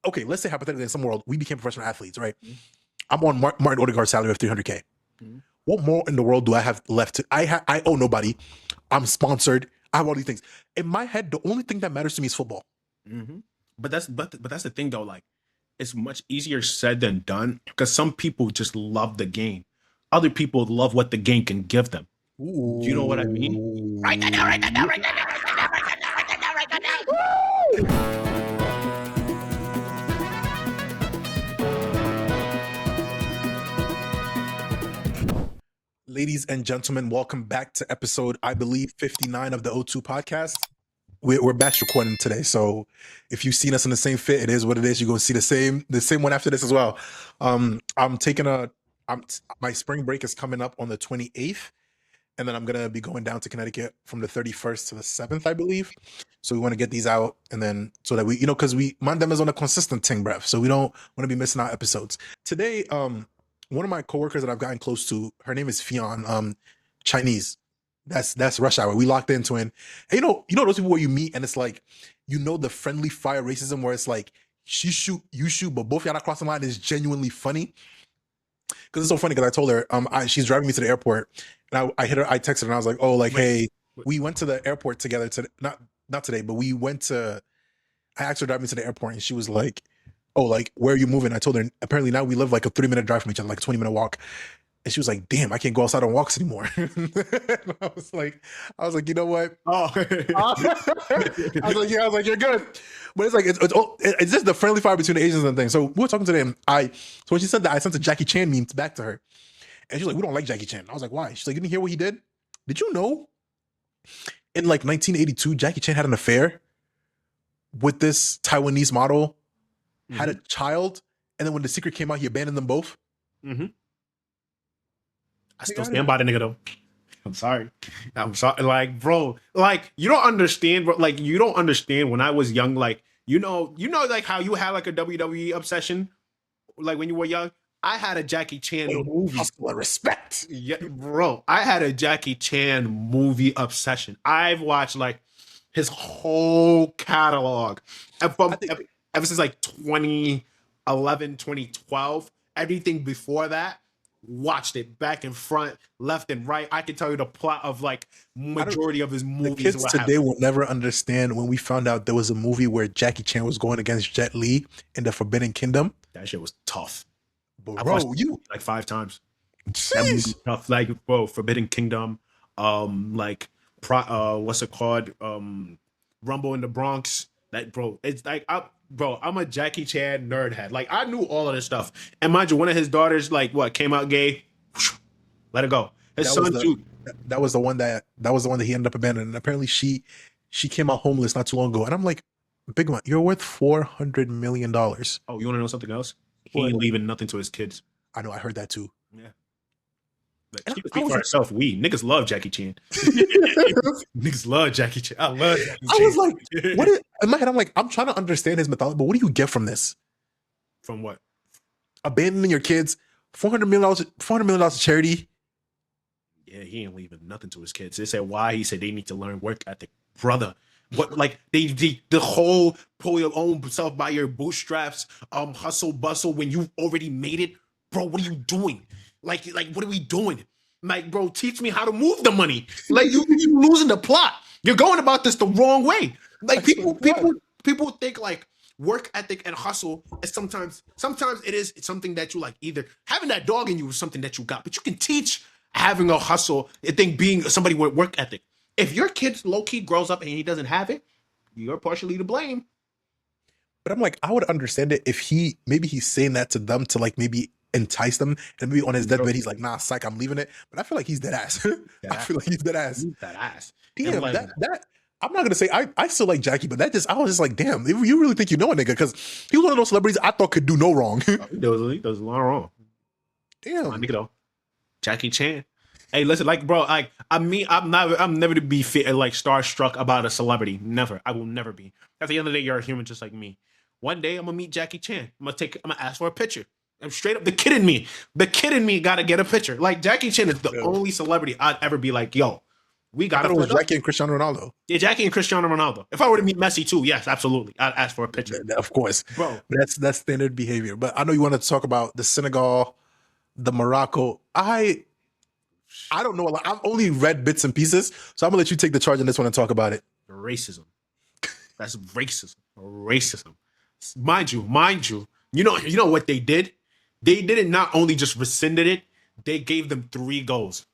okay, let's say hypothetically in some world we became professional athletes, right? Mhm. I'm on Martin Odegaard's salary of 300K. Mhm. What more in the world do I have left to? I owe nobody. I'm sponsored. I have all these things in my head. The only thing that matters to me is football. Mhm. But that's the thing though. Like, it's much easier said than done because some people just love the game. Other people love what the game can give them. Do you know what I mean? Write that down. Write that down. Ooh. Write that down. Write that down. Write that down. Write that down. Write that down. Ladies and gentlemen, welcome back to episode, I believe, 59 of the O2 podcast. We're batch recording today, so if you've seen us in the same fit, it is what it is. You're gonna see the same one after this as well. I'm taking my spring break is coming up on the 28th, and then I'm gonna be going down to Connecticut from the 31st to the 7th, I believe. So we want to get these out, and then so that we, because Mandem is on a consistent thing, bruv. So we don't want to be missing out episodes. Today, one of my coworkers that I've gotten close to, her name is Fion, Chinese. That's rush hour. We locked into it. And those people where you meet and it's like, the friendly fire racism where it's like she shoot, you shoot, but both y'all not crossing the line is genuinely funny. Because it's so funny because I told her, she's driving me to the airport, and I hit her, I texted her, and I was like, oh, like, hey, we went to the airport together to not today, but we went to. I asked her to drive me to the airport, and she was like, oh, like, where are you moving? I told her, apparently now we live like a 30-minute drive from each other, like a 20-minute walk. And she was like, damn, I can't go outside on walks anymore. I was like, you know what? Oh. I was like, yeah, I was like, you're good. But it's like, it's just the friendly fire between the Asians and things. So we were talking today, and so when she said that, I sent a Jackie Chan meme back to her. And she was like, we don't like Jackie Chan. I was like, why? She's like, you didn't hear what he did? Did you know in like 1982, Jackie Chan had an affair with this Taiwanese model, had a child, and then when the secret came out, he abandoned them both? Mm-hmm. I still stand by the nigga though. I'm sorry. Like, bro, like, you don't understand, bro. Like, you don't understand when I was young, like, like how you had like a WWE obsession, like when you were young. I had a Jackie Chan movie. Hustle and respect. Yeah, bro. I had a Jackie Chan movie obsession. I've watched like his whole catalog. Ever since like 2011, 2012. Everything before that, watched it back and front, left and right. I can tell you the plot of like majority of his movies. The kids today will never understand when we found out there was a movie where Jackie Chan was going against Jet Li in the Forbidden Kingdom. That shit was tough. Bro, you like 5 times. That movie tough. Like, bro, Forbidden Kingdom, what's it called? Rumble in the Bronx. That, bro, it's like I'm a Jackie Chan nerd head. Like, I knew all of this stuff. And mind you, one of his daughters, like, came out gay. Let it go. His son too. That was the one that he ended up abandoning. And apparently she came out homeless not too long ago. And I'm like, big man, you're worth $400 million. Oh, you want to know something else? He ain't leaving nothing to his kids. I know, I heard that too. Yeah. But she can speak for herself. Niggas love Jackie Chan. Niggas love Jackie Chan. I love Jackie Chan. I was like, in my head, I'm like, I'm trying to understand his mythology, but what do you get from this? From what? Abandoning your kids, $400 million to charity. Yeah, he ain't leaving nothing to his kids. They said why? He said they need to learn work ethic. Brother. What, like, the whole pull your own self by your bootstraps, hustle bustle when you already made it, bro. What are you doing? Like, what are we doing? Like, bro, teach me how to move the money. Like, you losing the plot. You're going about this the wrong way. Like, people think like work ethic and hustle is sometimes it is something that you like. Either having that dog in you is something that you got, but you can teach having a hustle. I think being somebody with work ethic. If your kid low-key grows up and he doesn't have it, you're partially to blame. But I'm like, I would understand it if he's saying that to them to like maybe entice them, and maybe on his deathbed he's like, nah, psych, I'm leaving it. But I feel like he's dead ass. I feel like he's dead ass. Damn, like, that I'm not gonna say I still like Jackie, but I was just like, damn, you really think you know a nigga? Because he was one of those celebrities I thought could do no wrong. He does a lot wrong. Damn, nigga though. Jackie Chan. Hey, listen, like, bro, like, I'm never to be like starstruck about a celebrity. Never. I will never be. At the end of the day, you're a human just like me. One day, I'm gonna meet Jackie Chan. I'm gonna ask for a picture. I'm straight up the kid in me gotta get a picture. Like, Jackie Chan is the only celebrity I'd ever be like, yo, We I got thought to it was flip up. Jackie and Cristiano Ronaldo. Yeah, Jackie and Cristiano Ronaldo. If I were to meet Messi too, yes, absolutely. I'd ask for a picture. Of course, Bro, but that's standard behavior. But I know you wanted to talk about the Senegal, the Morocco. I don't know a lot. I've only read bits and pieces, so I'm gonna let you take the charge on this one and talk about it. racism. That's racism. Racism. Mind you. You know what they did? They didn't not only just rescinded it, they gave them 3 goals.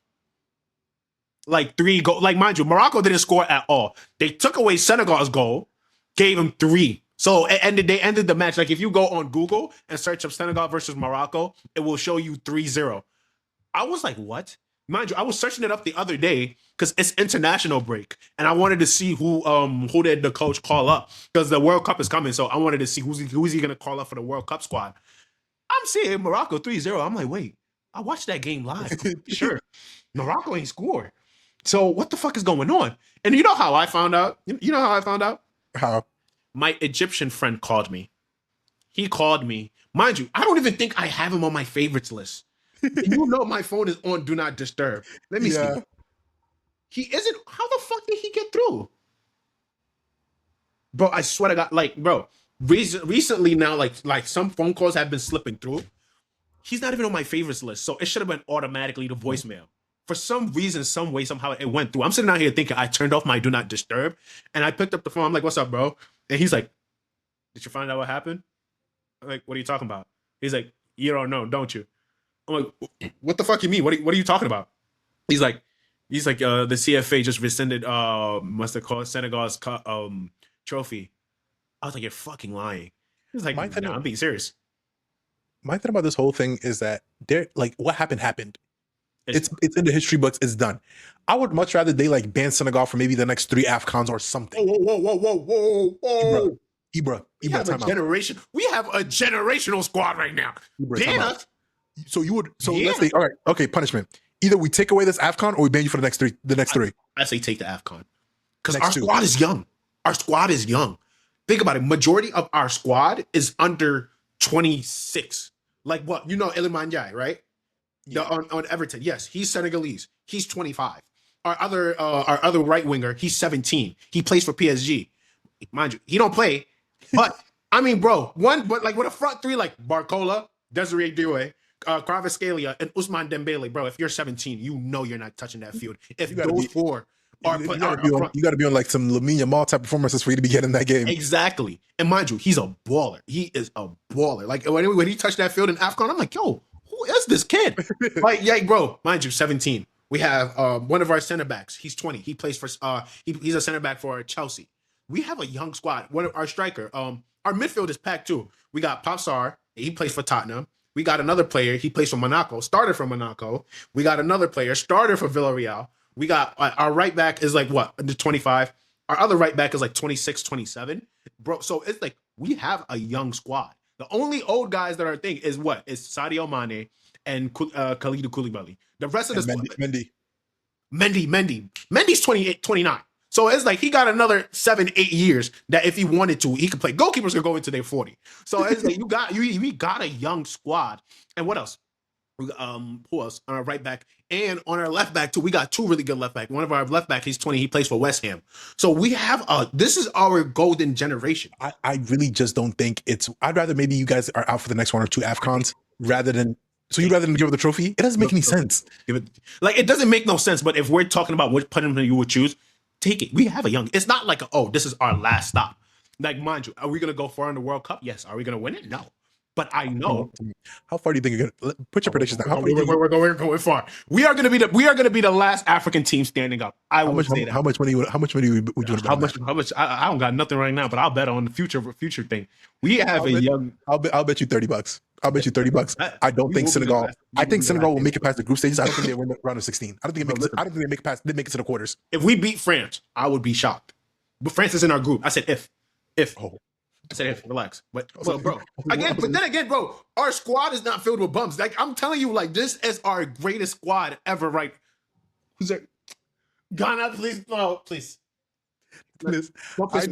Like 3 goals. Like, mind you, Morocco didn't score at all. They took away Senegal's goal, gave them 3. So they ended the match. Like, if you go on Google and search up Senegal versus Morocco, it will show you 3-0. I was like, what? Mind you, I was searching it up the other day because it's international break, and I wanted to see who did the coach call up, because the World Cup is coming. So I wanted to see who's he gonna call up for the World Cup squad. I'm seeing Morocco 3-0. I'm like, wait, I watched that game live. Sure, Morocco ain't scored. So what the fuck is going on? And you know how I found out? You know how I found out? How? My Egyptian friend called me. He called me. Mind you, I don't even think I have him on my favorites list. You know my phone is on Do Not Disturb. Let me see. He isn't. How the fuck did he get through? Bro, I swear to God, like, bro, recently now, like some phone calls have been slipping through. He's not even on my favorites list, so it should have been automatically the voicemail. For some reason, some way, somehow it went through. I'm sitting out here thinking I turned off my Do Not Disturb, and I picked up the phone. I'm like, "What's up, bro?" And he's like, "Did you find out what happened?" I'm like, "What are you talking about?" He's like, "You don't know, don't you?" I'm like, "What the fuck you mean? What are you talking about?" He's like, the CFA just rescinded must have called Senegal's trophy. I was like, "You're fucking lying." He was like, "Nah, I'm being serious." My thing about this whole thing is that what happened. It's in the history books. It's done. I would much rather they like ban Senegal for maybe the next 3 AFCONs or something. Whoa. Ibra, We have a generation. We have a generational squad right now. Ban us. So you would. So let's say, all right, okay, punishment. Either we take away this AFCON or we ban you for the next 3. The next 3. I say take the AFCON because our squad is young. Our squad is young. Think about it. Majority of our squad is under 26. Like what? You know, Iliman Ndiaye, right? Yeah. On Everton. Yes, he's Senegalese. He's 25. Our other right winger, he's 17. He plays for PSG. Mind you, he don't play. But I mean, bro, but like with a front 3 like Barcola, Desiree Doué, Kvaratskhelia, and Ousmane Dembele, bro. If you're 17, you know you're not touching that field. If those 4 are you got to be on like some Lamine Yamal type performances for you to be getting that game. Exactly. And mind you, he's a baller. He is a baller. Like when he touched that field in AFCON, I'm like, yo, who is this kid? Like, yeah, bro. Mind you, 17. We have one of our center backs. He's 20. He plays for he's a center back for Chelsea. We have a young squad. One of our striker. Our midfield is packed too. We got Popsar. He plays for Tottenham. We got another player. He plays for Monaco. Starter for Monaco. We got another player. Starter for Villarreal. We got our right back is like what? Under 25. Our other right back is like 26, 27. Bro, so it's like we have a young squad. The only old guys that are a thing is what? Is Sadio Mane and Kalidou Koulibaly. The rest of the squad. Mendy. Mendy's 28, 29. So it's like he got another 7, 8 years that if he wanted to, he could play. Goalkeepers could go into their 40. So it's like we got a young squad. And what else? Who else? On our right back and on our left back too. We got 2 really good left back. One of our left back, he's 20. He plays for West Ham. So we have this is our golden generation. I really just don't think I'd rather maybe you guys are out for the next 1 or 2 AFCONs rather than. So you'd rather than give up the trophy? It doesn't make any sense. Like, it doesn't make no sense. But if we're talking about which punishment you would choose, take it. We have a young. It's not like this is our last stop. Like, mind you, are we gonna go far in the World Cup? Yes. Are we gonna win it? No. But I know. How far do you think you're gonna put your predictions down? We're going far. We are gonna be the last African team standing up. I would say that. How much money would you bet? How much? I don't got nothing right now, but I'll bet on the future thing. We have I'll bet you $30. I'll bet you $30. I don't think Senegal. I think Senegal will make it past the group stages. I don't think they win the round of 16. I don't think they make it They make it to the quarters. If we beat France, I would be shocked. But France is in our group. I said if. I said if. Relax. But bro, again, bro, our squad is not filled with bums. Like, I'm telling you, like, this is our greatest squad ever. Right? Who's that? Ghana, please, no, please. I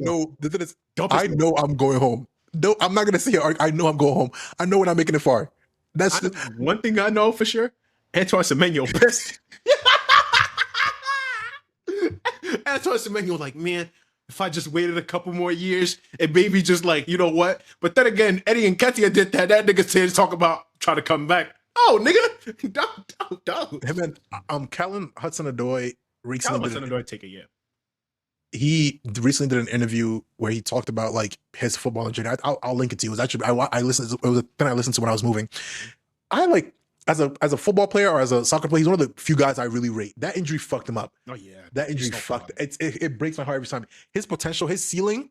know I'm going home. No, I'm not gonna say it. I know I'm going home. I know we're not making it far. That's one thing I know for sure. Antoine Semenyo pissed. Antoine Semenyo, like, man, if I just waited a couple more years and maybe just like, you know what? But then again, Eddie and Nketiah did that. That nigga said talk about trying to come back. Oh, nigga, don't. Him and Callan Hudson-Odoi recently Calvin Hudson-Odoi take a year. he recently did an interview where he talked about like his football journey. I'll link it to you. It was actually I listened. It was a thing I listened to when I was moving. I like as a football player or as a soccer player, he's one of the few guys I really rate. That injury fucked him up. Oh yeah, That injury so fucked. It breaks my heart every time. His potential, his ceiling,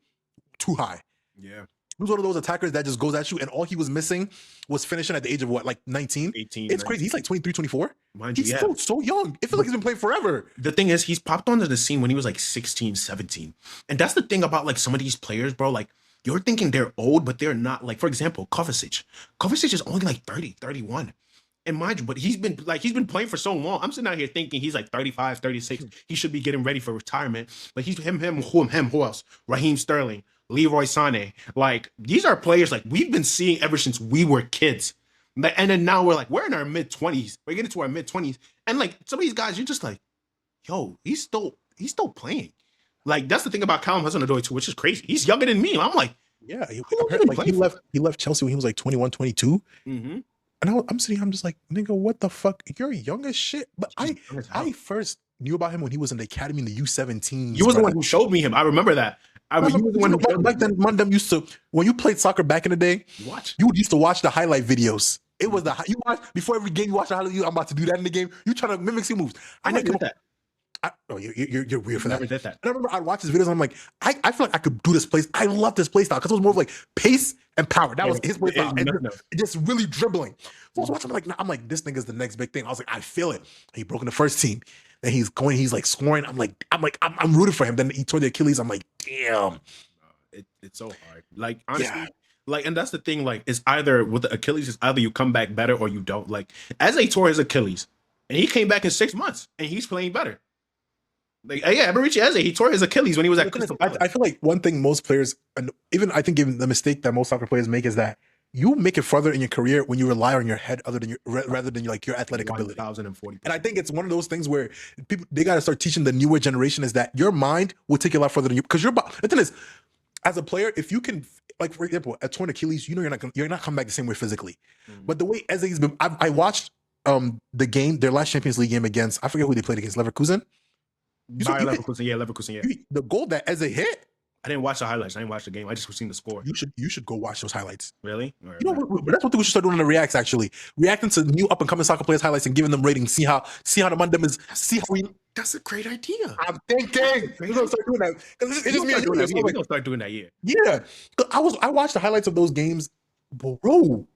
too high. Yeah, He was one of those attackers that just goes at you, and all he was missing was finishing at the age of what, like 19? 18. It's crazy. He's like 23, 24. Mind you, He's yeah. still so young. It feels like he's been playing forever. The thing is, he's popped onto the scene when he was like 16, 17. And that's the thing about like some of these players, bro. Like, you're thinking they're old, but they're not. Like, for example, Kovacic. Kovacic is only like 30, 31. And mind you, but he's been playing for so long. I'm sitting out here thinking he's like 35, 36. He should be getting ready for retirement. But he's who else? Raheem Sterling, Leroy Sané. Like, these are players like we've been seeing ever since we were kids. Like, and then now we're in our mid-20s. We're getting to our mid-20s. And like some of these guys, you're just like, yo, he's still playing. Like, that's the thing about Callum Hudson-Odoi too, which is crazy. He's younger than me. I'm like, Yeah, really he left Chelsea when he was like 21, 22. mm-hmm. And I'm sitting here, I'm just like, nigga, what the fuck? You're young as shit. But I first knew about him when he was in the academy in the U17. You was the one who showed me him. I remember that. You was the one who showed back then. Mandem used to, when you played soccer back in the day, you used to watch the highlight videos. It was you watch before every game. You watch the highlight. I'm about to do that in the game. You trying to mimic some moves. I never did that. You're weird for that. Never did that. And I remember I'd watch his videos and I'm like, I feel like I could do this place. I love this play style because it was more of like pace and power. That was his play style. And just really dribbling. So I was watching, I'm like, this nigga's the next big thing. I was like, I feel it. He broke in the first team. Then he's like scoring. I'm rooting for him. Then he tore the Achilles. I'm like, damn. It's so hard. Like, honestly. Yeah. Like, and that's the thing, like, it's either with the Achilles, it's either you come back better or you don't. Like, Eze tore his Achilles, and he came back in 6 months, and he's playing better. Like, yeah, Eberici Eze, he tore his Achilles when he was at Crystal Palace. I feel like one thing most players, and even I think even the mistake that most soccer players make is that you make it further in your career when you rely on your head rather than like your athletic ability. 1,040%. And I think it's one of those things where people, they got to start teaching the newer generation is that your mind will take you a lot further than you, because the thing is, as a player, if you can, like for example, a torn Achilles, you know you're not coming back the same way physically. Mm-hmm. But the way Eze's been, I watched the game, their last Champions League game against, I forget who they played against, Leverkusen. Leverkusen, yeah. The goal that Eze hit. I didn't watch the highlights. I didn't watch the game. I just seen the score. You should go watch those highlights. Really? Right, you know, that's one thing we should start doing in the reacts. Actually, reacting to new up and coming soccer players' highlights and giving them ratings. See how the Mandem is. See how we. That's a great idea. I'm thinking we're gonna start doing that because it's me. We're gonna start doing that. Yeah. I watched the highlights of those games, bro.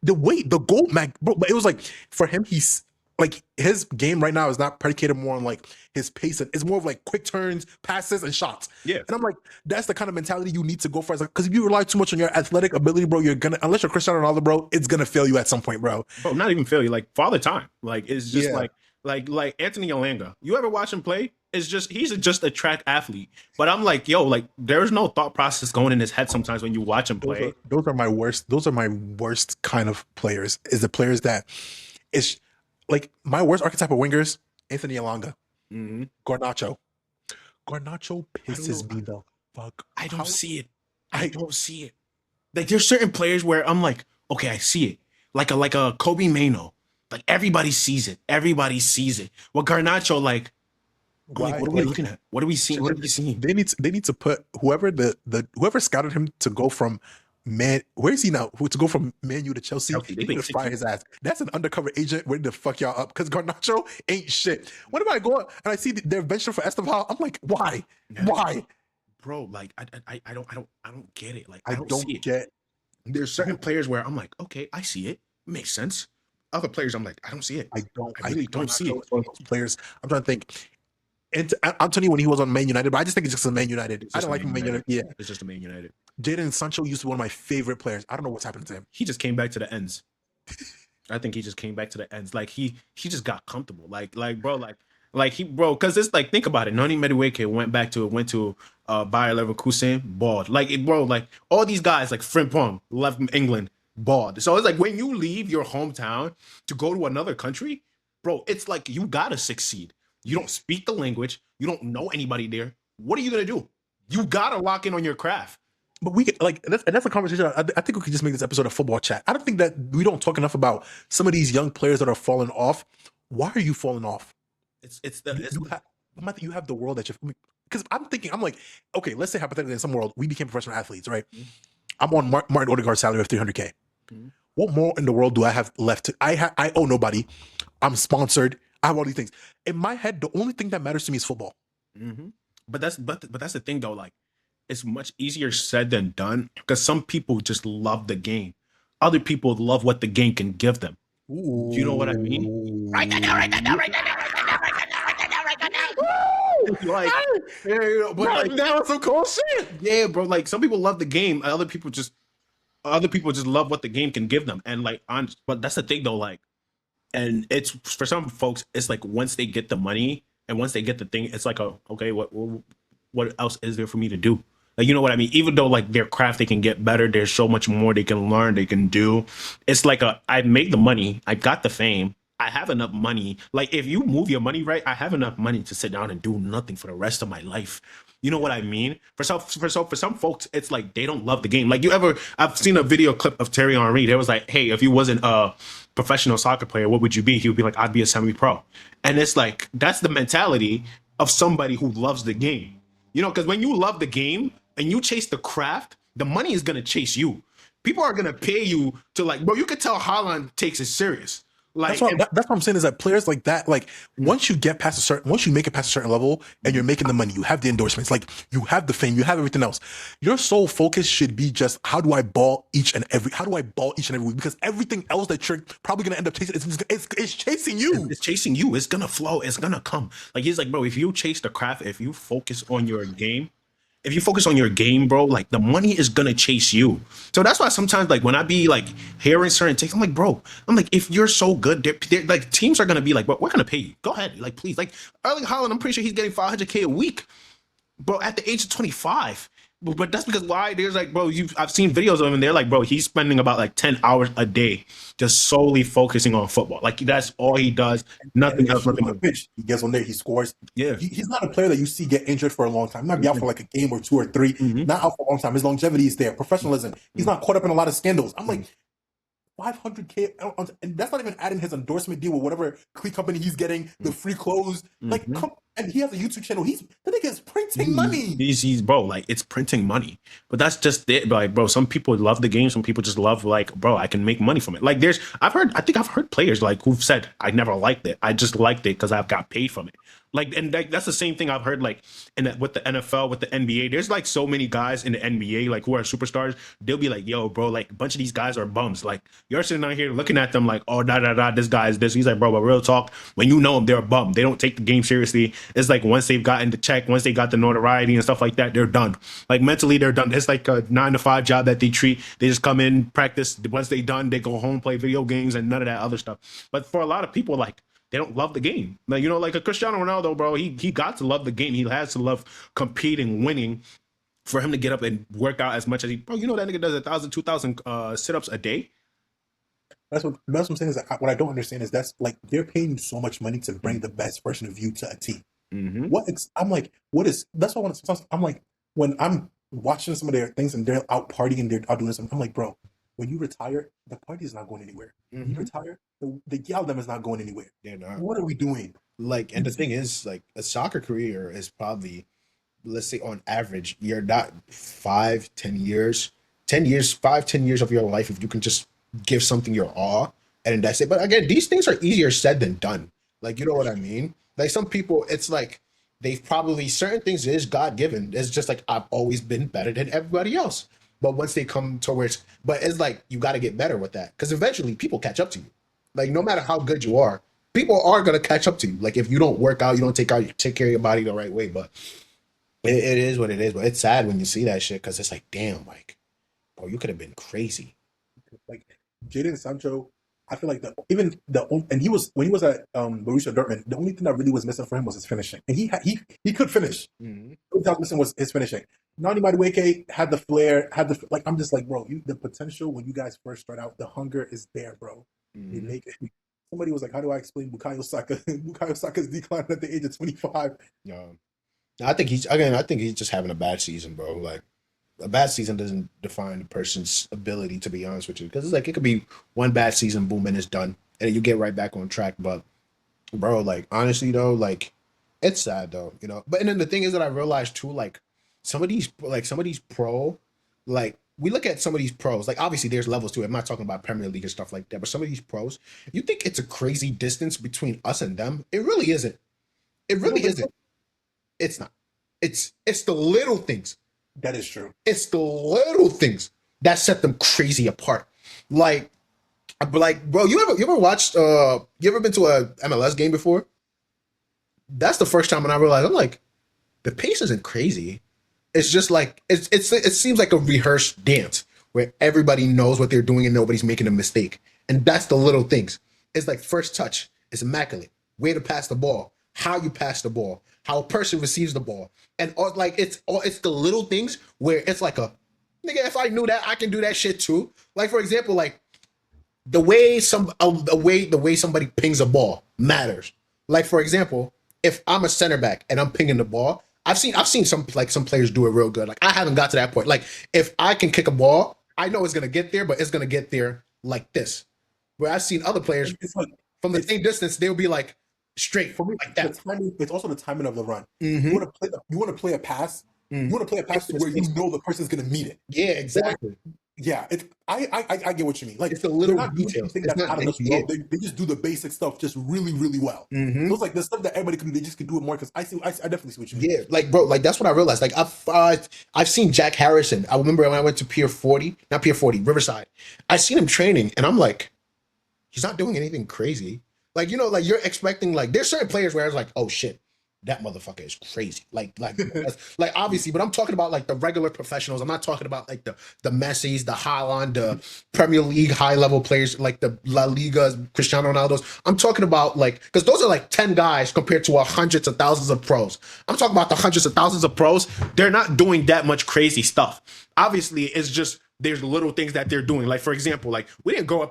The goal, bro. But it was like for him, he's. Like his game right now is not predicated more on like his pace. It's more of like quick turns, passes, and shots. Yeah. And I'm like, that's the kind of mentality you need to go for. Because if you rely too much on your athletic ability, bro, you're gonna, unless you're Cristiano Ronaldo, bro, it's gonna fail you at some point, bro. Bro, not even fail you. Like Father Time. Like it's just like Anthony Elanga. You ever watch him play? It's just he's just a track athlete. But I'm like, yo, like there's no thought process going in his head sometimes when you watch him play. Those are my worst kind of players. Is the players that is. Like my worst archetype of wingers, Anthony Elanga, Garnacho. Garnacho pisses me the fuck. I don't see it. I don't see it. Like there's certain players where I'm like, okay, I see it. Like a Kobe Mano. Like everybody sees it. Everybody sees it. Well, Garnacho, like, what are we looking at? What are we seeing? What are we seeing? They need to put whoever whoever scouted him to go from. Man, where is he now? To go from Man U to Chelsea, they need to fire his ass. That's an undercover agent ready to fuck y'all up because Garnacho ain't shit. Whenever I go and I see they're venturing for Esteval, I'm like, why? Yeah. Why? Bro, like I don't get it. Like I don't get. There's certain players where I'm like, okay, I see it. Makes sense. Other players, I'm like, I don't see it. I really don't see it. Players, I'm trying to think. And I'm telling you, when he was on Man United, but I just think it's just a Man United. I don't like Man United. Yeah, it's just a Man United. Jadon Sancho used to be one of my favorite players. I don't know what's happened to him. He just came back to the ends. I think he just came back to the ends. Like he just got comfortable. Like bro, because it's like, think about it. Noni Madueke went to Bayer Leverkusen, bald. Like bro, like all these guys like Frimpong left England, bald. So it's like when you leave your hometown to go to another country, bro, it's like you gotta succeed. You don't speak the language. You don't know anybody there. What are you gonna do? You gotta lock in on your craft. But we like that's a conversation. I think we could just make this episode a football chat. I don't think that we don't talk enough about some of these young players that are falling off. Why are you falling off? You have the world that you're, because I'm thinking, I'm like, okay, let's say hypothetically in some world we became professional athletes, right? Mhm. I'm on Martin Odegaard's salary of 300K. Mhm. What more in the world do I have left? I owe nobody. I'm sponsored. I have all these things in my head. The only thing that matters to me is football. Mm-hmm. But that's the thing though. Like, it's much easier said than done because some people just love the game. Other people love what the game can give them. Ooh. You know what I mean? Right now, right now, right now, right now, right now, right now, right now, right now. Like, yeah, you know, but like, now it's some cool shit. yeah, bro. Like, some people love the game. Other people just love what the game can give them. And like, but that's the thing though. Like, and it's for some folks, it's like once they get the money and once they get the thing, it's like, okay, what else is there for me to do? Like, you know what I mean? Even though like their craft, they can get better. There's so much more they can learn, they can do. It's like I made the money, I got the fame, I have enough money. Like, if you move your money right, I have enough money to sit down and do nothing for the rest of my life. You know what I mean? For some folks, it's like they don't love the game. Like, I've seen a video clip of Terry Henry. They was like, hey, if you wasn't a professional soccer player, what would you be? He would be like, I'd be a semi-pro. And it's like, that's the mentality of somebody who loves the game. You know, because when you love the game and you chase the craft, the money is gonna chase you. People are gonna pay you to, like, bro. You could tell Haaland takes it serious. Like, That's what I'm saying is that players like that, like once you make it past a certain level and you're making the money, you have the endorsements, like you have the fame, you have everything else. Your sole focus should be just how do I ball each and every week? Because everything else that you're probably gonna end up chasing, it's chasing you. It's chasing you. It's gonna flow. It's gonna come. Like, he's like, bro, if you chase the craft, if you focus on your game, bro, like the money is gonna chase you. So that's why sometimes, like, when I be like hearing certain takes, I'm like, bro, if you're so good, they're like, teams are gonna be like, bro, we're gonna pay you. Go ahead, like, please. Like, Erling Haaland, I'm pretty sure he's getting 500K a week, bro, at the age of 25. But that's because why? There's like, bro, I've seen videos of him and they're like, bro, he's spending about like 10 hours a day just solely focusing on football. Like, that's all he does. Nothing else. Nothing more. Pitch. He gets on there, he scores. Yeah. He's not a player that you see get injured for a long time. He might be out for like a game or two or three. Not out for a long time. His longevity is there. Professionalism. He's not caught up in a lot of scandals. I'm like, 500K, and that's not even adding his endorsement deal with whatever company he's getting, the free clothes. Like, and he has a YouTube channel. The nigga is printing money. He's bro, like, it's printing money. But that's just it. Like, bro, some people love the game. Some people just love, like, bro, I can make money from it. Like, I think I've heard players like who've said, I never liked it. I just liked it because I've got paid from it. Like, and that's the same thing I've heard, like, with the NFL, with the NBA. There's like so many guys in the NBA, like, who are superstars. They'll be like, yo, bro, like, a bunch of these guys are bums. Like, you're sitting out here looking at them like, oh, this guy is this. He's like, bro, but real talk, when you know them, they're a bum. They don't take the game seriously. It's like once they've gotten the check, once they got the notoriety and stuff like that, they're done. Like, mentally, they're done. It's like a 9-to-5 job that they treat. They just come in, practice. Once they're done, they go home, play video games, and none of that other stuff. But for a lot of people, like, they don't love the game. Like, you know, like a Cristiano Ronaldo, bro, he got to love the game. He has to love competing, winning, for him to get up and work out as much as bro, you know, that nigga does 1,000, 2,000 sit-ups a day. That's what I'm saying is that what I don't understand is that's like they're paying you so much money to bring the best version of you to a team. I'm like, that's what I'm like, when I'm watching some of their things and they're out partying, they're out doing something, I'm like, bro, when you retire, the party is not going anywhere. When you retire, the yell is not going anywhere. They're not. What are we doing? Like, and the thing is, like, a soccer career is probably, let's say on average, you're not 5-10 years of your life if you can just give something your all and that's it. But again, these things are easier said than done. Like, you know what I mean? Like, some people, it's like they've probably, certain things is God given. It's just like, I've always been better than everybody else. But once they come towards, but it's like, you got to get better with that, because eventually people catch up to you. Like, no matter how good you are, people are going to catch up to you. Like, if you don't work out, you don't take care of your body the right way. But it is what it is. But it's sad when you see that shit, because it's like, damn, like, bro, you could have been crazy. Like, Jadon Sancho, I feel like and he was, when he was at Borussia Dortmund, the only thing that really was missing for him was his finishing, and he could finish. What was missing was his finishing. Nani Madueke had the flair, like, I'm just like, bro, the potential when you guys first start out, the hunger is there, bro. You make it. somebody was like, "How do I explain Bukayo Saka? Bukayo Saka's decline at the age of 25." I think he's just having a bad season, bro. Like a bad season doesn't define a person's ability, to be honest with you, because it's like it could be one bad season, boom, and it's done, and you get right back on track. But bro, like honestly though, like it's sad though, you know. But and then the thing is that I realized too, like some of these pro, like we look at some of these pros, like obviously there's levels to it. I'm not talking about Premier League and stuff like that, but some of these pros, you think it's a crazy distance between us and them? It really isn't. It really isn't. It's not. It's the little things. That is true. It's the little things that set them crazy apart. Like bro, you ever watched you ever been to a MLS game before? That's the first time when I realized, I'm like, the pace isn't crazy. It's just like it seems like a rehearsed dance where everybody knows what they're doing and nobody's making a mistake. And that's the little things. It's like first touch is immaculate. Way to pass the ball, how you pass the ball, how a person receives the ball. And like it's the little things where it's like a nigga, if I knew that, I can do that shit too. Like for example, like the way somebody pings a ball matters. Like for example, if I'm a center back and I'm pinging the ball, I've seen some players do it real good. Like I haven't got to that point. Like if I can kick a ball, I know it's gonna get there, but it's gonna get there like this. Where I've seen other players from the same distance, they'll be like straight for me like that. It's also the timing of the run. Mm-hmm. You want to play a pass. You want to play a pass to where you know the person's gonna meet it. Yeah, exactly. Yeah, I get what you mean. Like it's the little details. That's out of this world. They just do the basic stuff just really, really well. Mm-hmm. So it's like the stuff that everybody can do. They just can do it more because I definitely see what you mean. Yeah, like bro, like that's what I realized. Like I've seen Jack Harrison. I remember when I went to Riverside. I seen him training, and I'm like, he's not doing anything crazy. Like you know, like you're expecting like there's certain players where I was like, oh shit, that motherfucker is crazy. Like obviously, but I'm talking about like the regular professionals. I'm not talking about like the Messis, the Haaland, the Premier League high level players, like the La Liga, Cristiano Ronaldo's. I'm talking about like because those are like 10 guys compared to hundreds of thousands of pros. I'm talking about the hundreds of thousands of pros. They're not doing that much crazy stuff. Obviously, it's just there's little things that they're doing. Like for example, like I didn't grow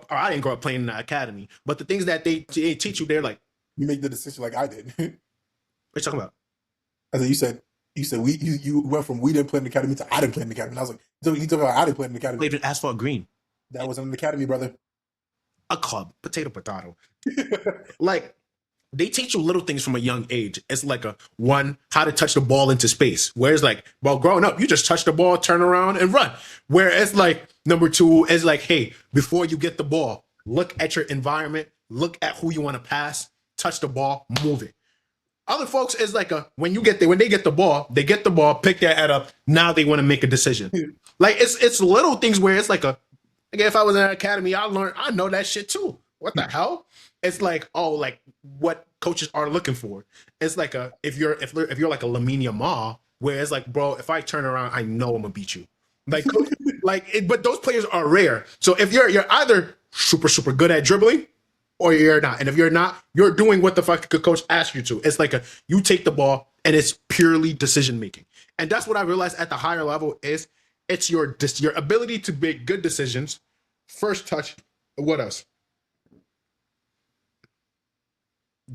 up playing in the academy, but the things that they teach you, they're like you make the decision like I did. What are you talking about? I said you said you went from we didn't play in the academy to I didn't play in the academy. And I was like, you talking about I didn't play in the academy. Played in Asphalt Green. That wasn't an academy, brother. A club, potato. Like they teach you little things from a young age. It's like how to touch the ball into space. Whereas like, well, growing up, you just touch the ball, turn around and run. Whereas like number 2 is like, hey, before you get the ball, look at your environment, look at who you want to pass, touch the ball, move it. Other folks is like when they get the ball, pick their head up. Now they want to make a decision. Like it's little things where it's like if I was in an academy, I know that shit too. What the hell? It's like like what coaches are looking for. It's like if you're like a Lamine Yamal, where it's like, bro, if I turn around, I know I'm gonna beat you. Like but those players are rare. So if you're either super good at dribbling, or you're not. And if you're not, you're doing what the fuck the coach asked you to. It's like you take the ball and it's purely decision making. And that's what I realized at the higher level is it's your ability to make good decisions. First touch. What else?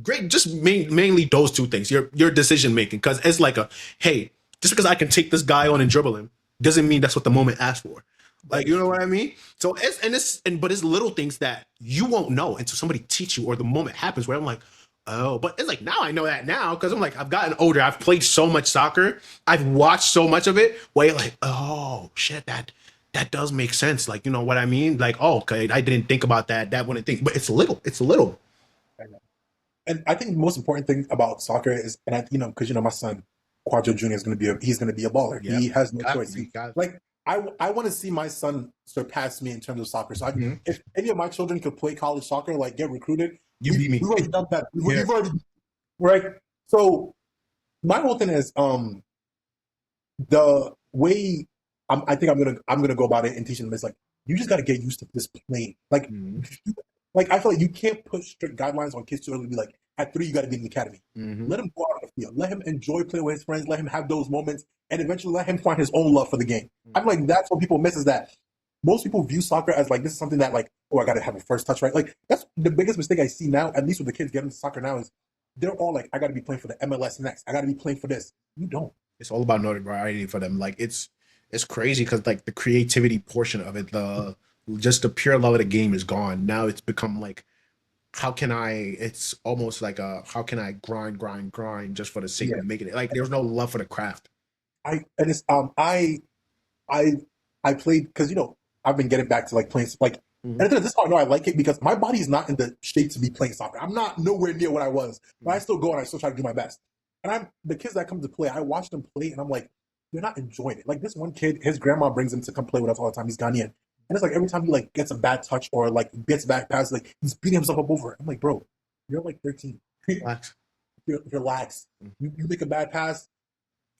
Great. Just mainly those two things. Your decision making. Because it's like hey, just because I can take this guy on and dribble him doesn't mean that's what the moment asked for. Like, you know what I mean? So but it's little things that you won't know until somebody teach you or the moment happens where I'm like, oh, but it's like now I know that now because I'm like, I've gotten older. I've played so much soccer. I've watched so much of it where you're like, oh shit, that does make sense. Like, you know what I mean? Like, oh, okay, I didn't think about that. That wouldn't think, but it's little. And I think the most important thing about soccer is, and because my son Quadro Jr. is going to be he's going to be a baller. Yep. He has no choice. Like I want to see my son surpass me in terms of soccer. So if any of my children could play college soccer, like get recruited, you beat me. We've already done that. We've already right. So my whole thing is the way I think I'm gonna go about it and teaching them is like you just got to get used to this playing. Like like I feel like you can't put strict guidelines on kids too early. Be like at 3 you got to be in the academy. Let him go out on the field. Let him enjoy playing with his friends. Let him have those moments. And eventually let him find his own love for the game. I'm like, that's what people miss is that most people view soccer as like, this is something that like oh, I got to have a first touch, right? Like that's the biggest mistake I see now, at least with the kids getting into soccer now, is they're all like, I got to be playing for the MLS next. I got to be playing for this. You don't. It's all about notoriety for them. Like it's crazy because like the creativity portion of it, the just the pure love of the game is gone. Now it's become like, how can I? It's almost like a how can I grind just for the sake Yeah. of making it? Like there's no love for the craft. I and it's I I played because I've been getting back to like playing like Mhm. and this is how I know I like it because my body is not in the shape to be playing soccer. I'm not nowhere near what I was, but I still go and I still try to do my best. And I'm the kids that come to play, I watch them play and I'm like, they're not enjoying it. Like this one kid, his grandma brings him to come play with us all the time. He's Ghanaian. And it's like every time he like gets a bad touch or like gets back pass, like he's beating himself up over it. I'm like, bro, you're like 13. Relax. Relax. Mm. You make a bad pass.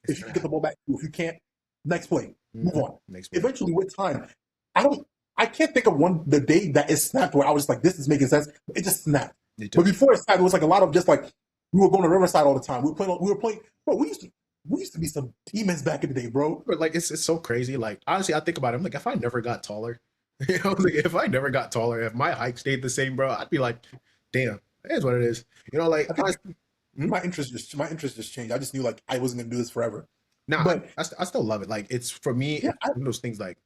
If you can get the ball back, if you can't, next play, move Mhm. on. Next play. Eventually, with time, I can't think of the day that it snapped where I was just like, this is making sense. It just snapped. Me But too. before it snapped, it was like a lot of just like we were going to Riverside all the time. We were playing. Bro, we used to be some demons back in the day, bro. But like it's so crazy. Like honestly, I think about it. I'm like, if I never got taller, like if I never got taller, if my height stayed the same, bro, I'd be like, damn, it is what it is. Like I think honestly, my interest just changed. I just knew like I wasn't gonna do this forever. nah, But I still love it. Like it's for me, yeah, it's one of those things like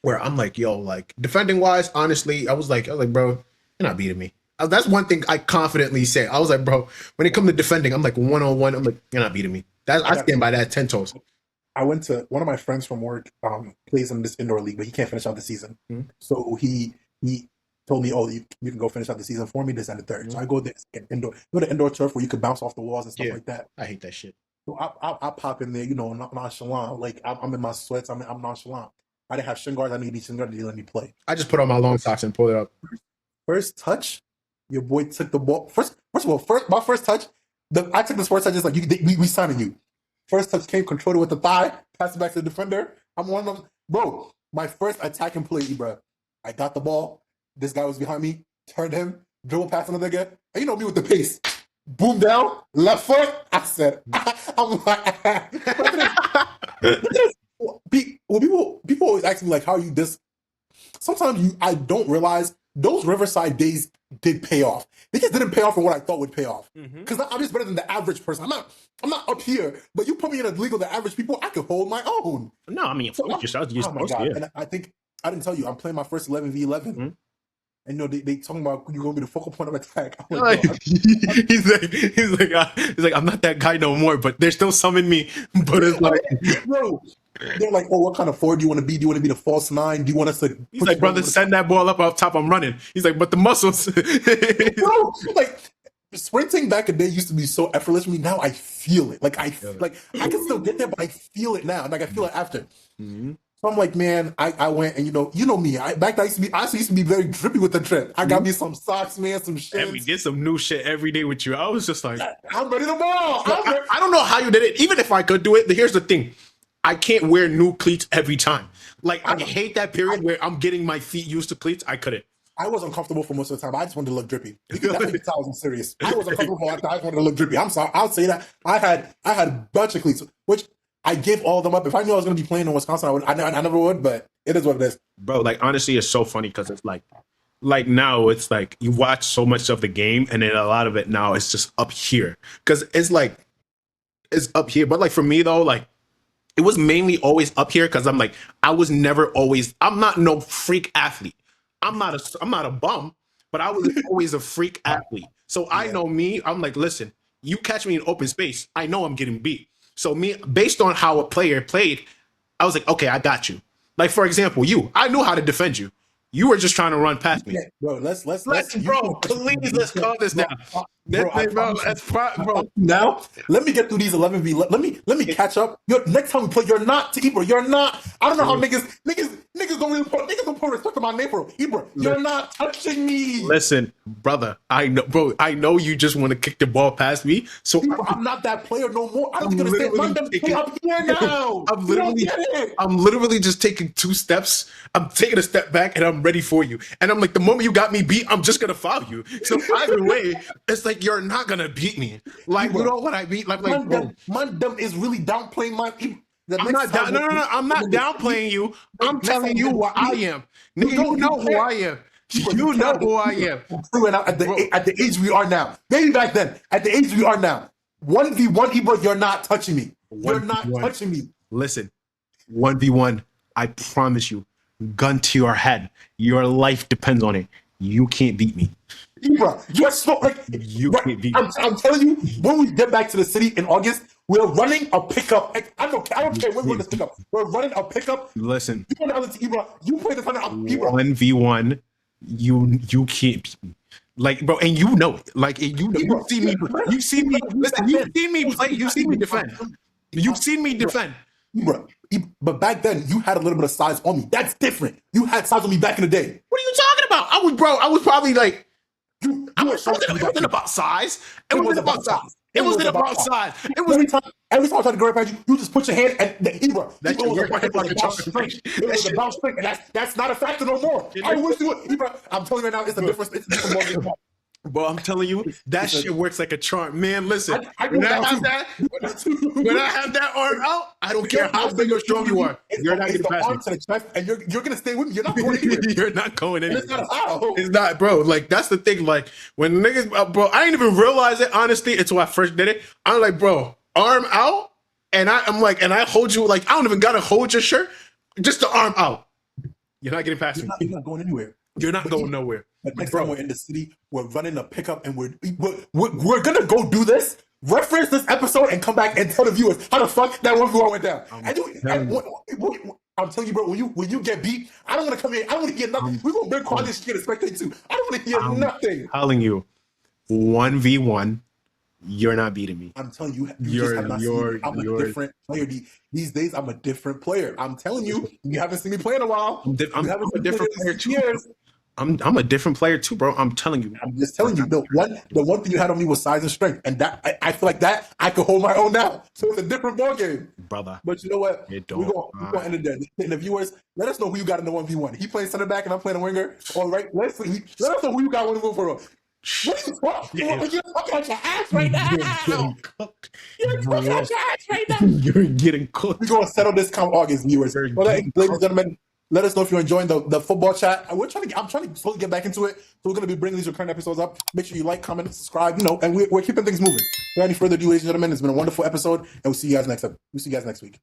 where I'm like, yo, like defending wise, honestly, I was like, bro, you're not beating me. That's one thing I confidently say. I was like, bro, when it comes to defending, I'm like 1-on-1. I'm like, you're not beating me. I stand by that 10 toes. I went to one of my friends from work plays in this indoor league, but he can't finish out the season. Mhm. So he told me, oh, you can go finish out the season for me this and the third. So I go there, go to indoor turf where you could bounce off the walls and stuff Yeah. like that. I hate that shit. So I pop in there, nonchalant. Like I'm in my sweats. I'm nonchalant. I didn't have shin guards. I need shin guards to let me play. I just put on my long socks and pull it up. First touch, your boy took the ball. First of all, my first touch, I took this first touch just like we signing you. First touch came, controlled it with the thigh, passed it back to the defender. I'm one of them. Bro, my first attacking play, bro. I got the ball. This guy was behind me, turned him, dribble past another guy. And you know me with the pace. Boom down, left foot. I said, I'm like, people always ask me like, how are you this? Sometimes I don't realize those Riverside days did pay off. They just didn't pay off for what I thought would pay off. Because I'm just better than the average person. I'm not up here, but you put me in a league of the average people, I could hold my own. No, I mean, of course, you're Oh my supposed god! to. Yeah. And I think I didn't tell you I'm playing my first 11v11, Mhm. and they talking about you're gonna be the focal point of attack. I'm like, bro, he's like, I'm not that guy no more, but they're still summoning me. But it's like, bro, they're like, oh, what kind of forward do you want to be? Do you want to be the false nine? Do you want us to? he's like, brother, send that ball up top. I'm running. He's like, but the muscles. Bro, like sprinting back in the day used to be so effortless for me. Now I feel it. Like I can still get there, but I feel it now. Like I feel it after. Mhm. So I'm like, man, I went and you know me. Back then I used to be very drippy with the drip. I got me some socks, man, some And we shit. did some new shit every day with you. I was just like, I'm ready to ball. I don't know how you did it. Even if I could do it, here's the thing. I can't wear new cleats every time. Like, I hate that period where I'm getting my feet used to cleats. I couldn't. I was uncomfortable for most of the time. I just wanted to look drippy. You can definitely tell I wasn't serious. I was uncomfortable for a long time. I just wanted to look drippy. I'm sorry. I'll say that. I had a bunch of cleats, which I gave all of them up. If I knew I was going to be playing in Wisconsin, I never would, but it is what it is. Bro, like, honestly, it's so funny because it's like now it's like you watch so much of the game and then a lot of it now is just up here. Because it's like, it's up here. But like for me though, like, it was mainly always up here because I'm like, I was never always, I'm not no freak athlete. I'm not a bum, but I was always a freak athlete. So I know me, I'm like, listen, you catch me in open space, I know I'm getting beat. So me, based on how a player played, I was like, okay, I got you. Like for example, I knew how to defend you. You were just trying to run past me. Yeah, bro, let's Bro, please, let's calm this down. Bro. Now, let me get through these 11v. Let me catch up. Next time we play, you're not to Ibra. You're not. I don't know how niggas don't put respect on my name, bro. Ibra, you're not touching me. Listen, brother, I know you just want to kick the ball past me. So I'm not that player no more. I don't understand. Man, them play up here now. I'm literally just taking 2 steps. I'm taking a step back and I'm ready for you. And I'm like, the moment you got me beat, I'm just gonna foul you. So either way, it's like you're not gonna beat me. Like, you know what I mean? Like, man, them is really downplaying my. I'm not down. No. I'm not downplaying you. I'm telling you what I am, nigga. You know who I am. You know who I am. At the age we are now, maybe back then, at the age we are now, 1v1, Ebro, you're not touching me. You're not 1v1. touching me. Listen, 1v1, I promise you, gun to your head, your life depends on it. You can't beat me. Ebro, you're so like You bro, can't beat I'm telling you, when we get back to the city in August, we're running a pickup. I don't care when we're going to pick up. We're running a pickup. Listen, You on the other team, Ebro. You play the thunder. Ebro. 1v1, you can't beat me. Like, bro, and you know it. Like, you know, you see me. Listen, you see me play. You see me defend. You've seen me defend. Ebro, but back then you had a little bit of size on me. That's different. You had size on me back in the day. What are you talking about? I was probably like, You it were short. wasn't about size. It wasn't about size. It wasn't about size. It was Every time I tried to go right past you, you just put your hand and the Ebro. That's Ebro was your a fucking like a bounce chocolate string. It was a bounce string, and that's not a factor no more. I wish you would, Ebro. I'm telling you right now, it's a difference. It's a different ball. Bro, I'm telling you, that shit works like a charm. Man, listen, I when I know have too. when I have that arm out, I don't care how big or strong you are. You're not It's getting the arm past to the chest, and you're gonna stay with me. You're not going anywhere. me. You're not going And anywhere. it's not a foul. It's not, bro. Like, that's the thing. Like, when niggas, bro, I didn't even realize it, honestly, until I first did it. I'm like, bro, arm out, and I'm like, and I hold you, like, I don't even gotta hold your shirt, just the arm out. You're not getting past me. You're not going anywhere. You're not going nowhere. But next Bro. time we're in the city, we're running a pickup, and we're gonna go do this. Reference this episode and come back and tell the viewers how the fuck that 1v1 went down. I'm telling you, bro. When you get beat, I don't want to come here. I don't want to hear nothing. We're gonna bring quality shit and spectate too. I don't want to hear nothing. Telling you, 1v1, you're not beating me. I'm telling you, You're- just have not you're- seen me. I'm a you're- different player. These days, I'm a different player. I'm telling you, you haven't seen me play in a while. I'm You haven't a seen me different play player in too. years. I'm a different player too, bro. I'm telling you. I'm just telling you, the one thing you had on me was size and strength, and that I feel like that I could hold my own now. So it's a different ball game. Brother. But you know what? It We're don't gonna end it there. And the viewers, let us know who you got in the 1v1. He playing center back and I'm playing a winger. All right, let us know who you got one for. What are you talking? You're talking out your ass right now. You're talking out your ass right now. You're getting cooked. We're gonna settle this come August, viewers. Well, ladies and gentlemen, let us know if you're enjoying the football chat. I'm trying to slowly get back into it. So we're gonna be bringing these recurring episodes up. Make sure you like, comment, subscribe. And we're keeping things moving. Without any further ado, ladies and gentlemen, it's been a wonderful episode, and we'll see you guys next week.